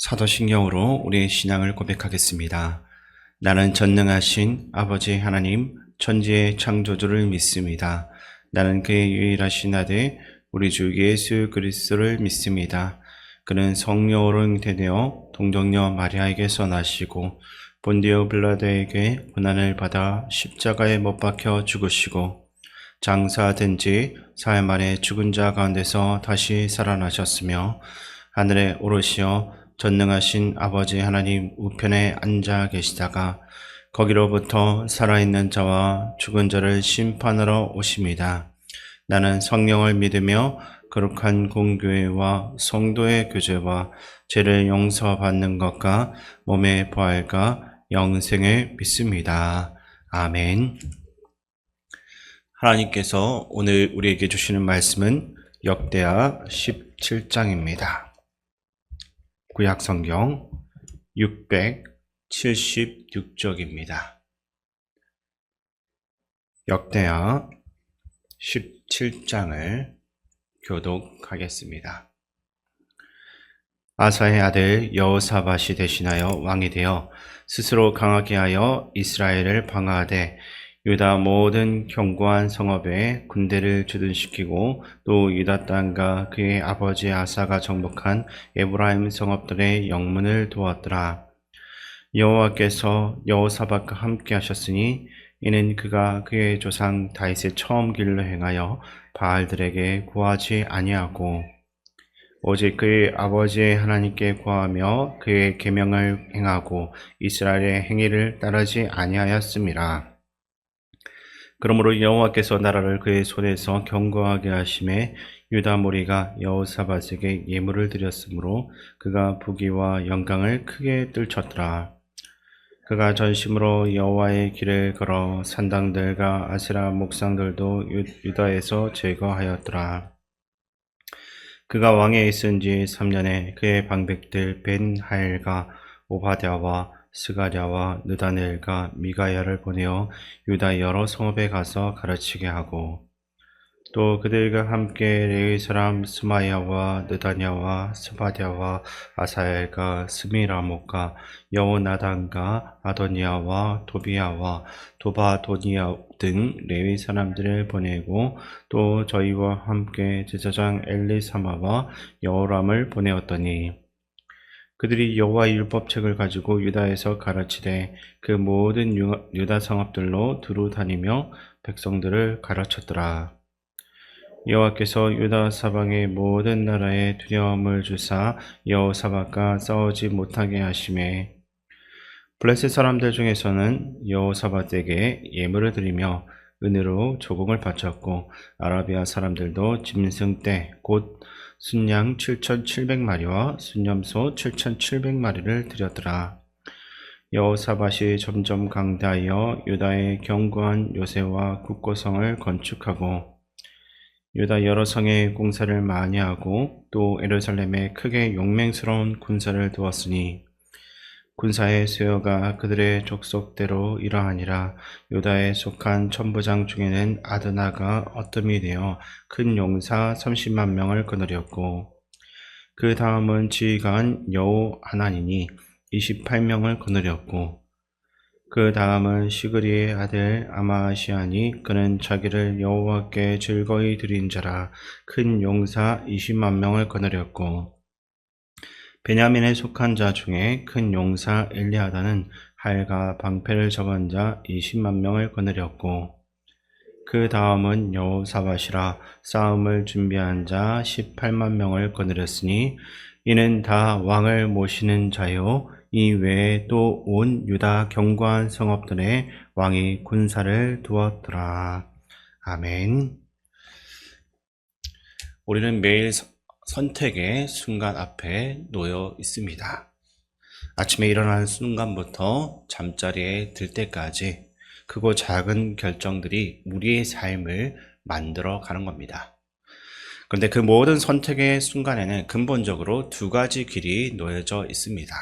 사도신경으로 우리의 신앙을 고백하겠습니다. 나는 전능하신 아버지 하나님 천지의 창조주를 믿습니다. 나는 그의 유일하신 아들 우리 주 예수 그리스도를 믿습니다. 그는 성령으로 잉태되어 동정녀 마리아에게서 나시고 본디오 빌라도에게 고난을 받아 십자가에 못 박혀 죽으시고 장사된 지 사흘 만에 죽은 자 가운데서 다시 살아나셨으며 하늘에 오르시어 전능하신 아버지 하나님 우편에 앉아 계시다가 거기로부터 살아있는 자와 죽은 자를 심판하러 오십니다. 나는 성령을 믿으며 거룩한 공교회와 성도의 교제와 죄를 용서받는 것과 몸의 부활과 영생을 믿습니다. 아멘. 하나님께서 오늘 우리에게 주시는 말씀은 역대하 17장입니다. 구약성경 676쪽입니다. 역대하 17장을 교독하겠습니다. 아사의 아들 여호사밧이 대신하여 왕이 되어 스스로 강하게 하여 이스라엘을 방어하되 유다 모든 견고한 성읍에 군대를 주둔시키고 또 유다 땅과 그의 아버지 아사가 정복한 에브라임 성읍들의 영문을 두었더라. 여호와께서 여호사밧과 함께 하셨으니 이는 그가 그의 조상 다윗의 처음 길로 행하여 바알들에게 구하지 아니하고 오직 그의 아버지의 하나님께 구하며 그의 계명을 행하고 이스라엘의 행위를 따르지 아니하였음이라. 그러므로 여호와께서 나라를 그의 손에서 견고하게 하심에 유다 무리가 여호사밧에게 예물을 드렸으므로 그가 부귀와 영광을 크게 떨쳤더라. 그가 전심으로 여호와의 길을 걸어 산당들과 아세라 목상들도 유다에서 제거하였더라. 그가 왕에 있은 지 3년에 그의 방백들 벤하엘과 오바댜와 스가랴와 느다넬과 미가야를 보내어 유다 여러 성읍에 가서 가르치게 하고 또 그들과 함께 레위 사람 스마야와 느다냐와 스바랴와 아사엘과 스미라목과 여호나단과 아도니아와 도비야와 도바도니아 등 레위 사람들을 보내고 또 저희와 함께 제사장 엘리사마와 여호람을 보내었더니 그들이 여호와의 율법책을 가지고 유다에서 가르치되 그 모든 유다 성읍들로 두루 다니며 백성들을 가르쳤더라. 여호와께서 유다 사방의 모든 나라에 두려움을 주사 여호사밧과 싸우지 못하게 하심에 블레셋 사람들 중에서는 여호사밧에게 예물을 드리며 은으로 조공을 바쳤고 아라비아 사람들도 짐승 떼 곧 순양 7,700마리와 순염소 7,700마리를 드렸더라. 여호사밧이 점점 강대하여 유다의 견고한 요새와 국고성을 건축하고 유다 여러 성에 공사를 많이 하고 또 예루살렘에 크게 용맹스러운 군사를 두었으니 군사의 수요가 그들의 족속대로 이러하니라. 유다에 속한 천부장 중에는 아드나가 어뜸이 되어 큰 용사 30만 명을 거느렸고 그 다음은 지휘관 여호하나니니 28명을 거느렸고 그 다음은 시그리의 아들 아마시아니 그는 자기를 여호와께 즐거이 드린 자라 큰 용사 20만 명을 거느렸고 베냐민에 속한 자 중에 큰 용사 엘리아다는 할과 방패를 적은 자 20만 명을 거느렸고 그 다음은 여호사밧이라 싸움을 준비한 자 18만 명을 거느렸으니 이는 다 왕을 모시는 자요 이 외에 또 온 유다 견고한 성읍들에 왕이 군사를 두었더라. 아멘. 우리는 매일 선택의 순간 앞에 놓여 있습니다. 아침에 일어나는 순간부터 잠자리에 들 때까지 크고 작은 결정들이 우리의 삶을 만들어 가는 겁니다. 그런데 그 모든 선택의 순간에는 근본적으로 두 가지 길이 놓여져 있습니다.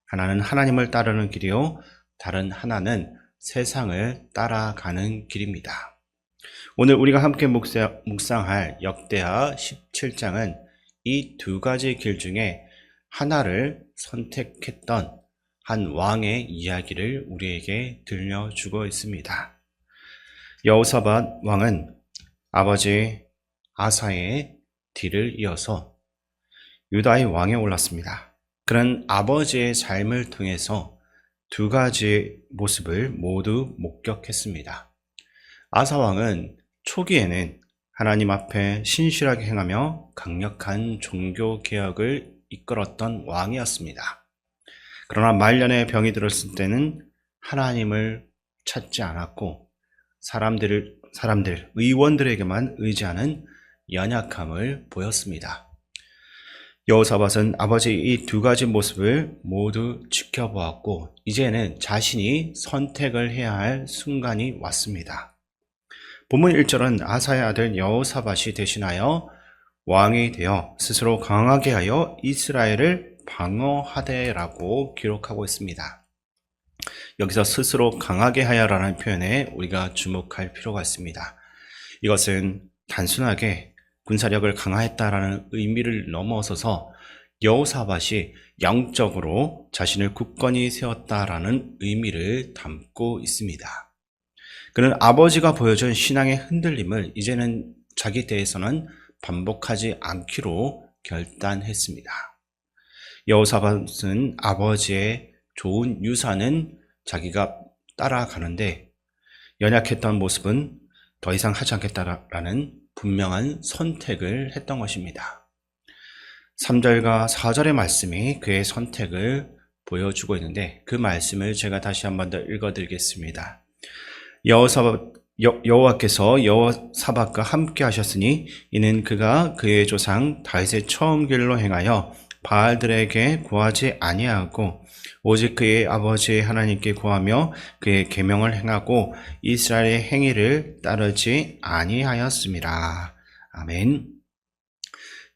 하나는 하나님을 따르는 길이요, 다른 하나는 세상을 따라가는 길입니다. 오늘 우리가 함께 묵상할 역대하 17장은 이 두 가지 길 중에 하나를 선택했던 한 왕의 이야기를 우리에게 들려주고 있습니다. 여호사밧 왕은 아버지 아사의 뒤를 이어서 유다의 왕에 올랐습니다. 그는 아버지의 삶을 통해서 두 가지 모습을 모두 목격했습니다. 아사 왕은 초기에는 하나님 앞에 신실하게 행하며 강력한 종교 개혁을 이끌었던 왕이었습니다. 그러나 말년에 병이 들었을 때는 하나님을 찾지 않았고 의원들에게만 의지하는 연약함을 보였습니다. 여호사밧은 아버지의 이 두 가지 모습을 모두 지켜보았고 이제는 자신이 선택을 해야 할 순간이 왔습니다. 본문 1절은 아사의 아들 여호사밧이 대신하여 왕이 되어 스스로 강하게 하여 이스라엘을 방어하되라고 기록하고 있습니다. 여기서 스스로 강하게 하여라는 표현에 우리가 주목할 필요가 있습니다. 이것은 단순하게 군사력을 강화했다라는 의미를 넘어서서 여호사밧이 영적으로 자신을 굳건히 세웠다라는 의미를 담고 있습니다. 그는 아버지가 보여준 신앙의 흔들림을 이제는 자기 때에서는 반복하지 않기로 결단했습니다. 여호사밧은 아버지의 좋은 유산은 자기가 따라가는데 연약했던 모습은 더 이상 하지 않겠다라는 분명한 선택을 했던 것입니다. 3절과 4절의 말씀이 그의 선택을 보여주고 있는데 그 말씀을 제가 다시 한 번 더 읽어드리겠습니다. 여호와께서 여호사밧과 함께 하셨으니 이는 그가 그의 조상 다윗의 처음 길로 행하여 바알들에게 구하지 아니하고 오직 그의 아버지 하나님께 구하며 그의 계명을 행하고 이스라엘의 행위를 따르지 아니하였습니다. 아멘.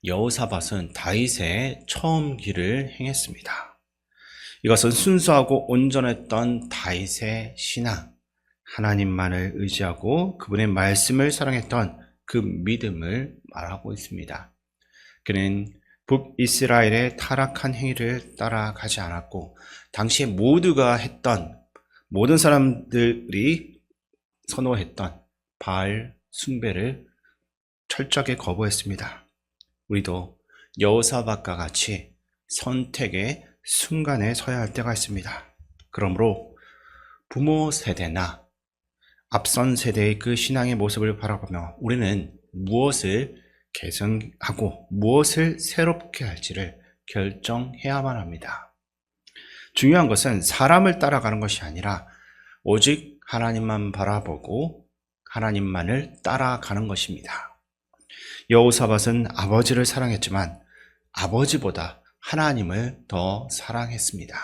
여호사밧은 다윗의 처음 길을 행했습니다. 이것은 순수하고 온전했던 다윗의 신앙, 하나님만을 의지하고 그분의 말씀을 사랑했던 그 믿음을 말하고 있습니다. 그는 북이스라엘의 타락한 행위를 따라가지 않았고 당시에 모든 사람들이 선호했던 바알 숭배를 철저하게 거부했습니다. 우리도 여호사밧과 같이 선택의 순간에 서야 할 때가 있습니다. 그러므로 부모 세대나 앞선 세대의 그 신앙의 모습을 바라보며 우리는 무엇을 개선하고 무엇을 새롭게 할지를 결정해야만 합니다. 중요한 것은 사람을 따라가는 것이 아니라 오직 하나님만 바라보고 하나님만을 따라가는 것입니다. 여호사밧은 아버지를 사랑했지만 아버지보다 하나님을 더 사랑했습니다.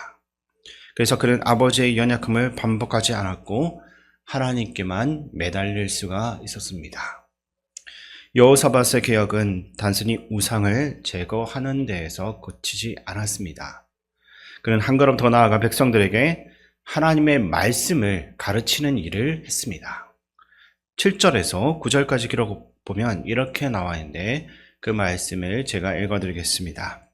그래서 그는 아버지의 연약함을 반복하지 않았고 하나님께만 매달릴 수가 있었습니다. 여호사밧의 개혁은 단순히 우상을 제거하는 데에서 그치지 않았습니다. 그는 한 걸음 더 나아가 백성들에게 하나님의 말씀을 가르치는 일을 했습니다. 7절에서 9절까지 기록 보면 이렇게 나와 있는데 그 말씀을 제가 읽어드리겠습니다.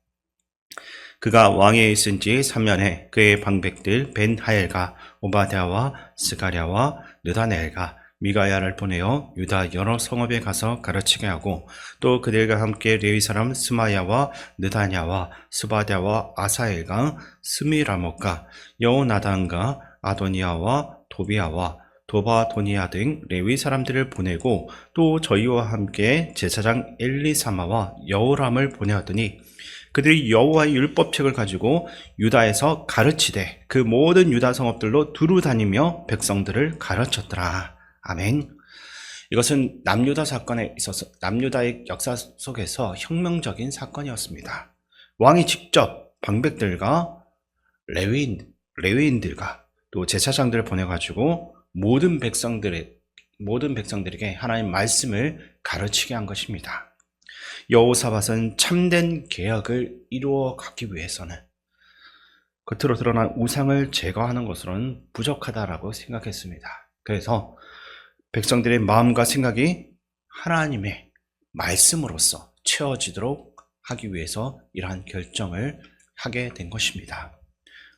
그가 왕위에 있은 지 3년에 그의 방백들 벤하엘과 오바댜와 스가랴와 느다넬과 미가야를 보내어 유다 여러 성읍에 가서 가르치게 하고 또 그들과 함께 레위 사람 스마야와 느다냐와 스바랴와 아사엘과 스미라못과 여호나단과 아도니아와 도비아와 도바도니아 등 레위 사람들을 보내고 또 저희와 함께 제사장 엘리사마와 여호람을 보내었더니 그들이 여호와의 율법책을 가지고 유다에서 가르치되 그 모든 유다 성읍들로 두루 다니며 백성들을 가르쳤더라. 아멘. 이것은 남유다 사건에 있어서 남유다의 역사 속에서 혁명적인 사건이었습니다. 왕이 직접 방백들과 레위인들과 또 제사장들을 보내가지고 모든 백성들에게 하나님의 말씀을 가르치게 한 것입니다. 여호사밧은 참된 개혁을 이루어 가기 위해서는 겉으로 드러난 우상을 제거하는 것으로는 부족하다라고 생각했습니다. 그래서 백성들의 마음과 생각이 하나님의 말씀으로서 채워지도록 하기 위해서 이러한 결정을 하게 된 것입니다.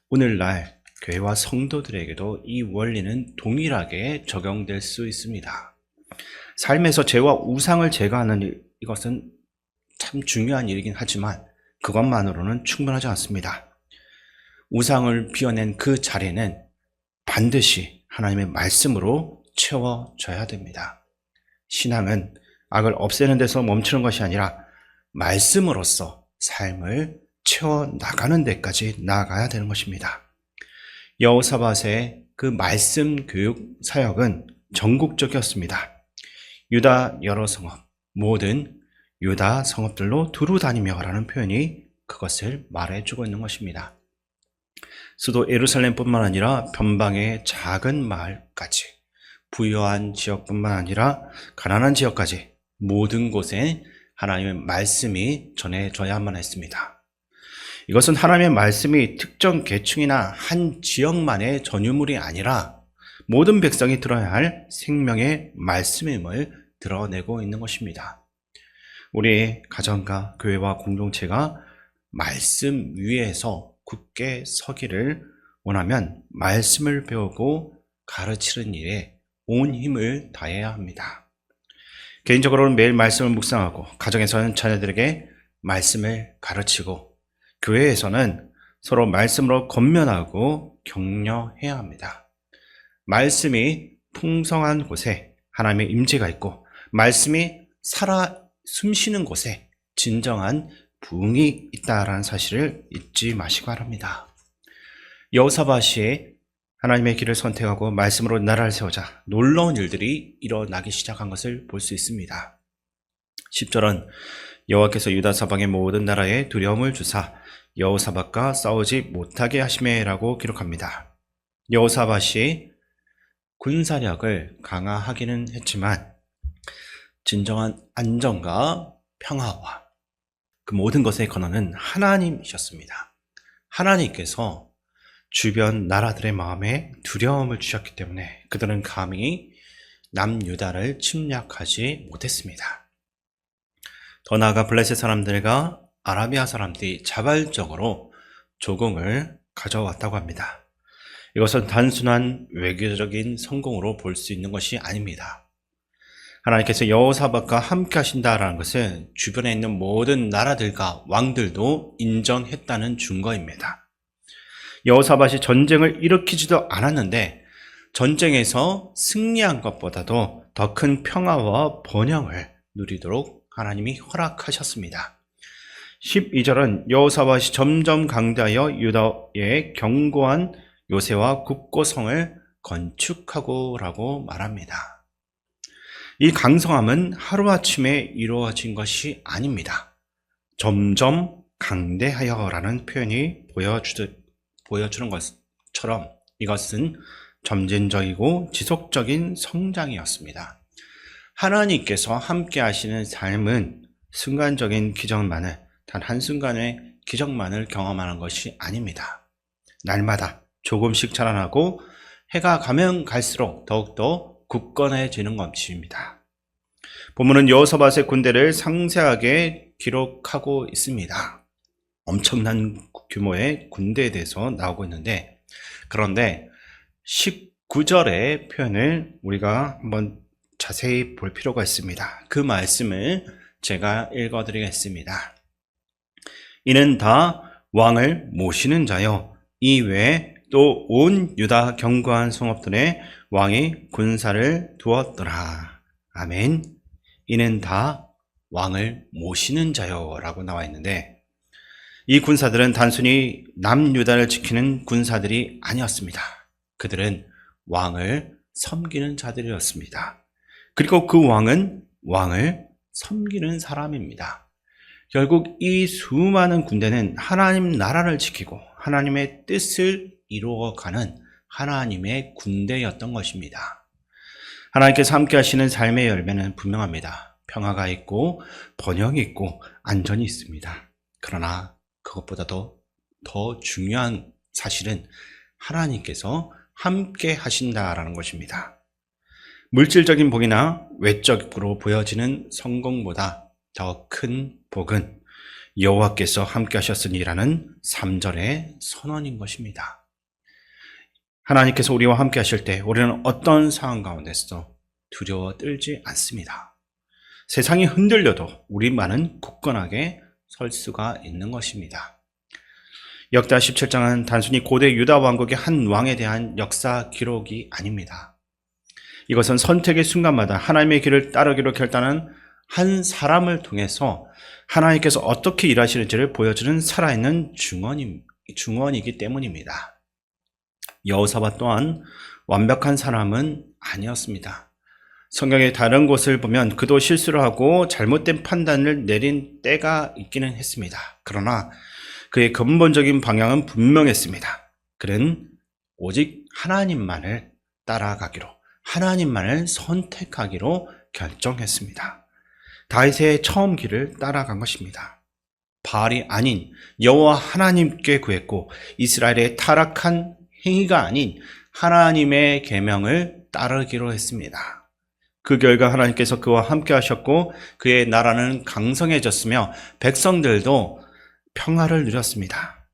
오늘날 교회와 성도들에게도 이 원리는 동일하게 적용될 수 있습니다. 삶에서 죄와 우상을 제거하는 이것은 참 중요한 일이긴 하지만 그것만으로는 충분하지 않습니다. 우상을 비워낸 그 자리는 반드시 하나님의 말씀으로 채워져야 됩니다. 신앙은 악을 없애는 데서 멈추는 것이 아니라 말씀으로써 삶을 채워나가는 데까지 나아가야 되는 것입니다. 여호사밧의 그 말씀 교육 사역은 전국적이었습니다. 유다 여러 성읍, 모든 유다 성읍들로 두루 다니며 라는 표현이 그것을 말해주고 있는 것입니다. 수도 예루살렘뿐만 아니라 변방의 작은 마을까지, 부유한 지역뿐만 아니라 가난한 지역까지 모든 곳에 하나님의 말씀이 전해져야만 했습니다. 이것은 하나님의 말씀이 특정 계층이나 한 지역만의 전유물이 아니라 모든 백성이 들어야 할 생명의 말씀임을 드러내고 있는 것입니다. 우리 가정과 교회와 공동체가 말씀 위에서 굳게 서기를 원하면 말씀을 배우고 가르치는 일에 온 힘을 다해야 합니다. 개인적으로는 매일 말씀을 묵상하고, 가정에서는 자녀들에게 말씀을 가르치고, 교회에서는 서로 말씀으로 권면하고 격려해야 합니다. 말씀이 풍성한 곳에 하나님의 임재가 있고, 말씀이 살아 숨쉬는 곳에 진정한 부흥이 있다라는 사실을 잊지 마시기 바랍니다. 여호사밧이 하나님의 길을 선택하고 말씀으로 나라를 세우자 놀라운 일들이 일어나기 시작한 것을 볼 수 있습니다. 10절은 여호와께서 유다 사방의 모든 나라에 두려움을 주사 여호사밧과 싸우지 못하게 하시매라고 기록합니다. 여호사밧이 군사력을 강화하기는 했지만 진정한 안정과 평화와 그 모든 것의 근원은 하나님이셨습니다. 하나님께서 주변 나라들의 마음에 두려움을 주셨기 때문에 그들은 감히 남유다를 침략하지 못했습니다. 더 나아가 블레셋 사람들과 아라비아 사람들이 자발적으로 조공을 가져왔다고 합니다. 이것은 단순한 외교적인 성공으로 볼 수 있는 것이 아닙니다. 하나님께서 여호사밧과 함께 하신다라는 것은 주변에 있는 모든 나라들과 왕들도 인정했다는 증거입니다. 여호사밧이 전쟁을 일으키지도 않았는데 전쟁에서 승리한 것보다도 더 큰 평화와 번영을 누리도록 하나님이 허락하셨습니다. 12절은 여호사밧이 점점 강대하여 유다의 견고한 요새와 국고성을 건축하고 라고 말합니다. 이 강성함은 하루아침에 이루어진 것이 아닙니다. 점점 강대하여 라는 표현이 보여주는 것처럼 이것은 점진적이고 지속적인 성장이었습니다. 하나님께서 함께 하시는 삶은 순간적인 기적만을, 단 한순간의 기적만을 경험하는 것이 아닙니다. 날마다 조금씩 자라나고 해가 가면 갈수록 더욱더 굳건해지는 것입니다. 본문은 여호사밧의 군대를 상세하게 기록하고 있습니다. 엄청난 규모의 군대에 대해서 나오고 있는데, 그런데 19절의 표현을 우리가 한번 자세히 볼 필요가 있습니다. 그 말씀을 제가 읽어드리겠습니다. 이는 다 왕을 모시는 자요, 이외에 또 온 유다 견고한 성읍들에 왕이 군사를 두었더라. 아멘. 이는 다 왕을 모시는 자요 라고 나와 있는데, 이 군사들은 단순히 남유다를 지키는 군사들이 아니었습니다. 그들은 왕을 섬기는 자들이었습니다. 그리고 그 왕은 왕을 섬기는 사람입니다. 결국 이 수많은 군대는 하나님 나라를 지키고 하나님의 뜻을 이루어가는 하나님의 군대였던 것입니다. 하나님께서 함께 하시는 삶의 열매는 분명합니다. 평화가 있고 번영이 있고 안전이 있습니다. 그러나 그것보다도 더 중요한 사실은 하나님께서 함께 하신다라는 것입니다. 물질적인 복이나 외적으로 보여지는 성공보다 더 큰 복은 여호와께서 함께 하셨으니라는 3절의 선언인 것입니다. 하나님께서 우리와 함께 하실 때 우리는 어떤 상황 가운데서 두려워 떨지 않습니다. 세상이 흔들려도 우리만은 굳건하게 설 수가 있는 것입니다. 역다 17장은 단순히 고대 유다 왕국의 한 왕에 대한 역사 기록이 아닙니다. 이것은 선택의 순간마다 하나님의 길을 따르기로 결단한 한 사람을 통해서 하나님께서 어떻게 일하시는지를 보여주는 살아있는 증언이기 때문입니다. 여호사밧 또한 완벽한 사람은 아니었습니다. 성경의 다른 곳을 보면 그도 실수를 하고 잘못된 판단을 내린 때가 있기는 했습니다. 그러나 그의 근본적인 방향은 분명했습니다. 그는 오직 하나님만을 따라가기로, 하나님만을 선택하기로 결정했습니다. 다윗의 처음 길을 따라간 것입니다. 바알이 아닌 여호와 하나님께 구했고 이스라엘의 타락한 행위가 아닌 하나님의 계명을 따르기로 했습니다. 그 결과 하나님께서 그와 함께 하셨고 그의 나라는 강성해졌으며 백성들도 평화를 누렸습니다.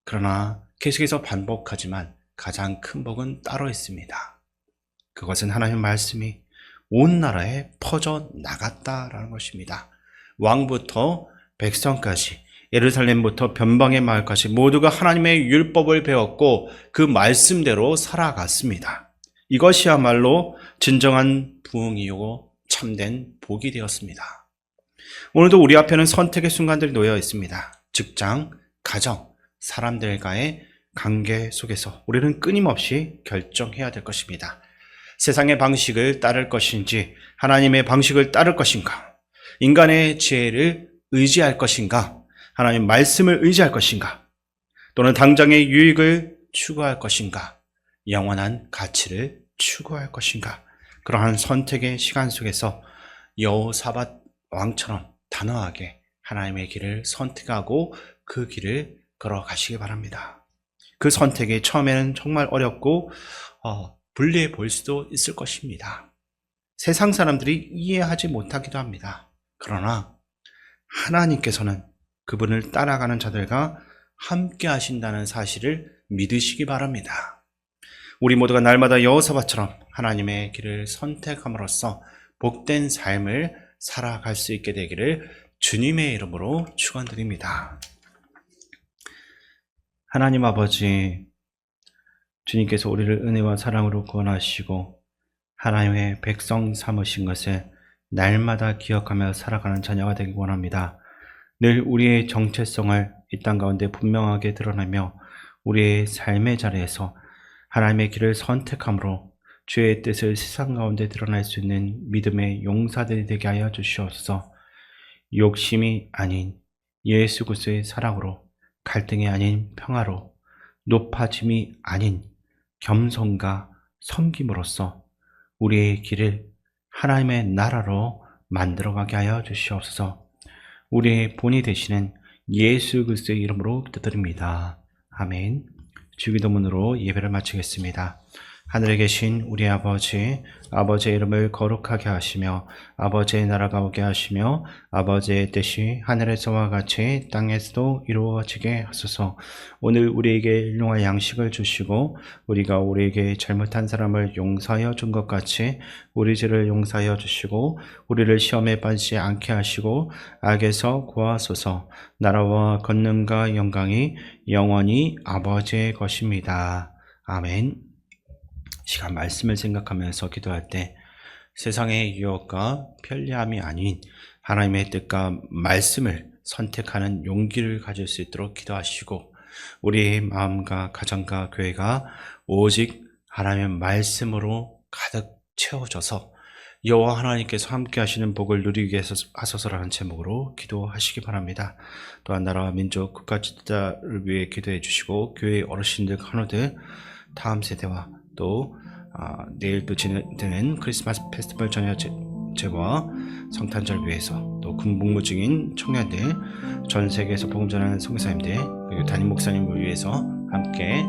그러나 계속해서 반복하지만 가장 큰 복은 따로 있습니다. 그것은 하나님의 말씀이 온 나라에 퍼져 나갔다라는 것입니다. 왕부터 백성까지, 예루살렘부터 변방의 마을까지 모두가 하나님의 율법을 배웠고 그 말씀대로 살아갔습니다. 이것이야말로 진정한 부흥이요 참된 복이 되었습니다. 오늘도 우리 앞에는 선택의 순간들이 놓여 있습니다. 직장, 가정, 사람들과의 관계 속에서 우리는 끊임없이 결정해야 될 것입니다. 세상의 방식을 따를 것인지 하나님의 방식을 따를 것인가, 인간의 지혜를 의지할 것인가, 하나님 말씀을 의지할 것인가, 또는 당장의 유익을 추구할 것인가, 영원한 가치를 추구할 것인가. 그러한 선택의 시간 속에서 여호사밧 왕처럼 단호하게 하나님의 길을 선택하고 그 길을 걸어가시기 바랍니다. 그 선택이 처음에는 정말 어렵고 불리해 보일 수도 있을 것입니다. 세상 사람들이 이해하지 못하기도 합니다. 그러나 하나님께서는 그분을 따라가는 자들과 함께 하신다는 사실을 믿으시기 바랍니다. 우리 모두가 날마다 여호사밧처럼 하나님의 길을 선택함으로써 복된 삶을 살아갈 수 있게 되기를 주님의 이름으로 축원드립니다. 하나님 아버지, 주님께서 우리를 은혜와 사랑으로 구원하시고 하나님의 백성 삼으신 것을 날마다 기억하며 살아가는 자녀가 되기 원합니다. 늘 우리의 정체성을 이 땅 가운데 분명하게 드러내며 우리의 삶의 자리에서 하나님의 길을 선택함으로 주의 뜻을 세상 가운데 드러낼 수 있는 믿음의 용사들이 되게 하여 주시옵소서. 욕심이 아닌 예수 그리스도의 사랑으로, 갈등이 아닌 평화로, 높아짐이 아닌 겸손과 섬김으로써 우리의 길을 하나님의 나라로 만들어가게 하여 주시옵소서. 우리의 본이 되시는 예수 그리스도의 이름으로 기도드립니다. 아멘. 주기도문으로 예배를 마치겠습니다. 하늘에 계신 우리 아버지, 아버지의 이름을 거룩하게 하시며 아버지의 나라가 오게 하시며 아버지의 뜻이 하늘에서와 같이 땅에서도 이루어지게 하소서. 오늘 우리에게 일용할 양식을 주시고 우리가 우리에게 잘못한 사람을 용서하여 준 것 같이 우리 죄를 용서하여 주시고 우리를 시험에 빠지지 않게 하시고 악에서 구하소서. 나라와 권능과 영광이 영원히 아버지의 것입니다. 아멘. 시간 말씀을 생각하면서 기도할 때 세상의 유혹과 편리함이 아닌 하나님의 뜻과 말씀을 선택하는 용기를 가질 수 있도록 기도하시고 우리의 마음과 가정과 교회가 오직 하나님의 말씀으로 가득 채워져서 여호와 하나님께서 함께 하시는 복을 누리게 하소서라는 제목으로 기도하시기 바랍니다. 또한 나라와 민족, 국가 지도자를 위해 기도해 주시고 교회 어르신들, 간호들, 다음 세대와 또 내일 또 진행되는 크리스마스 페스티벌 전야제와 성탄절 위해서 또 군복무 중인 청년들, 전 세계에서 복음 전하는 선교사님들, 그리고 담임 목사님을 위해서 함께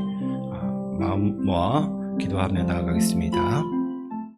마음 모아 기도하며 나아가겠습니다.